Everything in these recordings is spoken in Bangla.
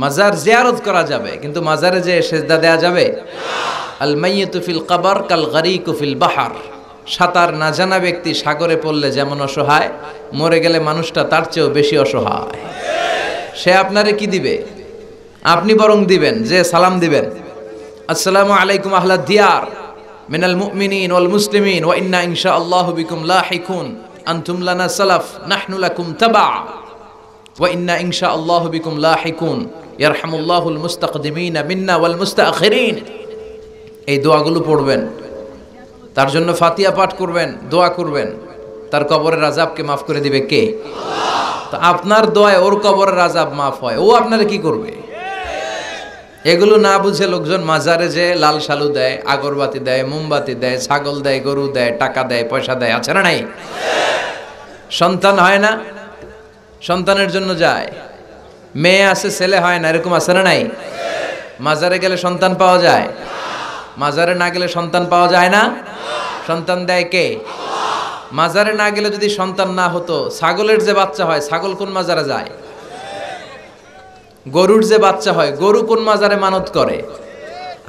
মাজার জিয়ারত করা যাবে, কিন্তু মাজারে যে সেজদা দেয়া যাবে? আল মাইয়িতু ফিল কবর কাল গরিকু ফিল বাহর। সাঁতার না জানা ব্যক্তি সাগরে পড়লে যেমন অসহায়, মরে গেলে মানুষটা তার চেয়েও বেশি অসহায়। সে আপনারে কি দিবে? আপনি বরং দিবেন যে সালাম দিবেন, আসসালামু আলাইকুম আহলা দিয়ার মিনাল মুমিনিন ওয়াল মুসলিমিন ওয়া ইন্না ইনশাআল্লাহু বিকুম লাহিকুন আনতুম লানা সালাফ নাহনু লাকুম তাবা ওয়া ইন্না ইনশাআল্লাহু বিকুম লাহিকুন ইয়ারহামুল্লাহুল মুস্তাকদিমিনা মিন্না ওয়াল মুস্তাখিরিন। এই দোয়াগুলো পড়বেন, তার জন্য ফাতিহা পাঠ করবেন, দোয়া করবেন। তার কবরের আযাবকে মাফ করে দিবে কে? আল্লাহ। তো আপনার দোয়ায় ওর কবরের আযাব মাফ হয়, ও আপনারে কি করবে? এগুলো না বুঝে লোকজন মাজারে যে লাল শালু দেয়, আগরবাতি দেয়, মোমবাতি দেয়, ছাগল দেয়, গরু দেয়, টাকা দেয়, পয়সা দেয়, আছে না নাই? সন্তান হয় না, সন্তানের জন্য যায়। মেয়ে আছে, ছেলে হয় না, এরকম আছে না নাই? মাজারে গেলে সন্তান পাওয়া যায়? মাজারে না গেলে সন্তান পাওয়া যায় না? সন্তান দেয় কে? মাজারে না গেলে যদি সন্তান না হতো, ছাগলের যে বাচ্চা হয়, ছাগল কোন মাজারে যায়? গরুর যে বাচ্চা হয়, গরু কোন মাজারে মানত করে?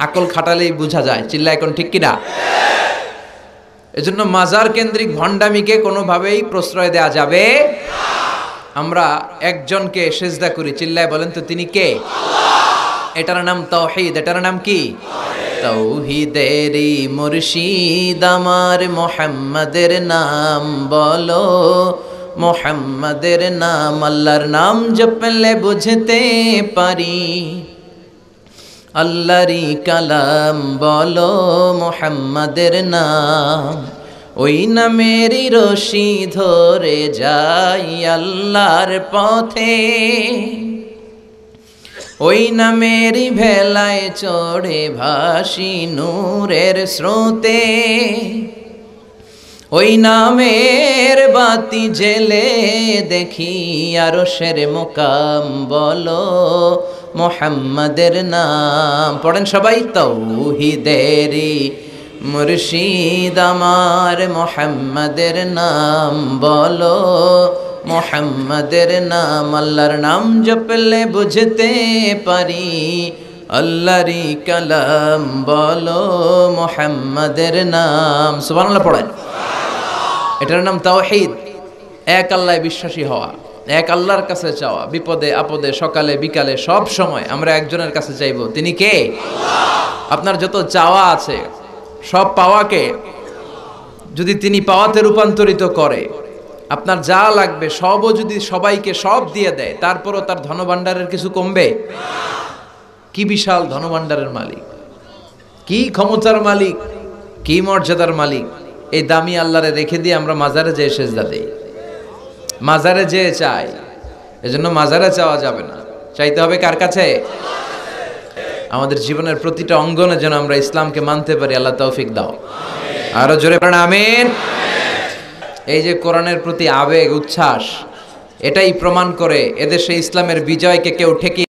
আকল খাটালেই বোঝা যায়। চিল্লা এখন ঠিক কিনা? এজন্য মাজার কেন্দ্রিক ভণ্ডামিকে কোনোভাবেই প্রশ্রয় দেয়া যাবে না। আমরা একজনকে সেজদা করি, চিল্লায় বলেন তো তিনি কে? আল্লাহ। এটার নাম তাওহীদ। এটার নাম কি? তাওহীদেরই মুর্শিদ আমার মুহাম্মাদের নাম বলো, মুহাম্মাদের নাম, আল্লাহর নাম জপলে বুঝতে পারি। আল্লাহরই কালাম বলো, মুহাম্মাদের নাম, ওই নামেরই রশি ধরে যাই আল্লাহর পথে, ওই নামেরই ভেলায় চড়ে ভাসি নূরের স্রোতে, ওই নামের বাতি জেলে দেখি আরশের মুকাম বলো, মুহাম্মাদের নাম। পড়েন সবাই, তাওহীদেরই মুর্শিদ আমার মুহাম্মাদের নাম বলো, মুহাম্মাদের নাম, আল্লাহর নাম জপলে বুঝতে পারি। আল্লাহরই কালাম বলো, মুহাম্মাদের নাম। সুবহানাল্লাহ পড়েন। এটার নাম তাওহীদ। এক আল্লাহয় বিশ্বাসী হওয়া, এক আল্লাহর কাছে চাওয়া, বিপদে আপদে সকালে বিকালে সব সময় আমরা একজনের কাছে চাইবো। তিনি কে? আল্লাহ। আপনার যত চাওয়া আছে সব পাওয়াকে যদি তিনি পাওয়াতে রূপান্তরিত করে, আপনার যা লাগবে সবও যদি সবাইকে সব দিয়ে দেয়, তারপরও তার ধনভাণ্ডারের কিছু কমবে? কি বিশাল ধনভাণ্ডারের মালিক, কি ক্ষমতার মালিক, কি মর্যাদার মালিক। এই দামি আল্লাহরে রেখে দিয়ে আমরা মাজারে যেয়ে সেজদা দেই, মাজারে যেয়ে চাই। এজন্য মাজারে চাওয়া যাবে না, চাইতে হবে কার কাছে? আমাদের জীবনের প্রতিটা অঙ্গনে যেন আমরা ইসলামকে মানতে পারি, আল্লাহ তৌফিক দাও। আরো জোরে পড়েন আমিন। এই যে কোরআনের প্রতি আবেগ উচ্ছ্বাস, এটাই প্রমাণ করে এদেশে ইসলামের বিজয়কে কেউ ঠেকিয়ে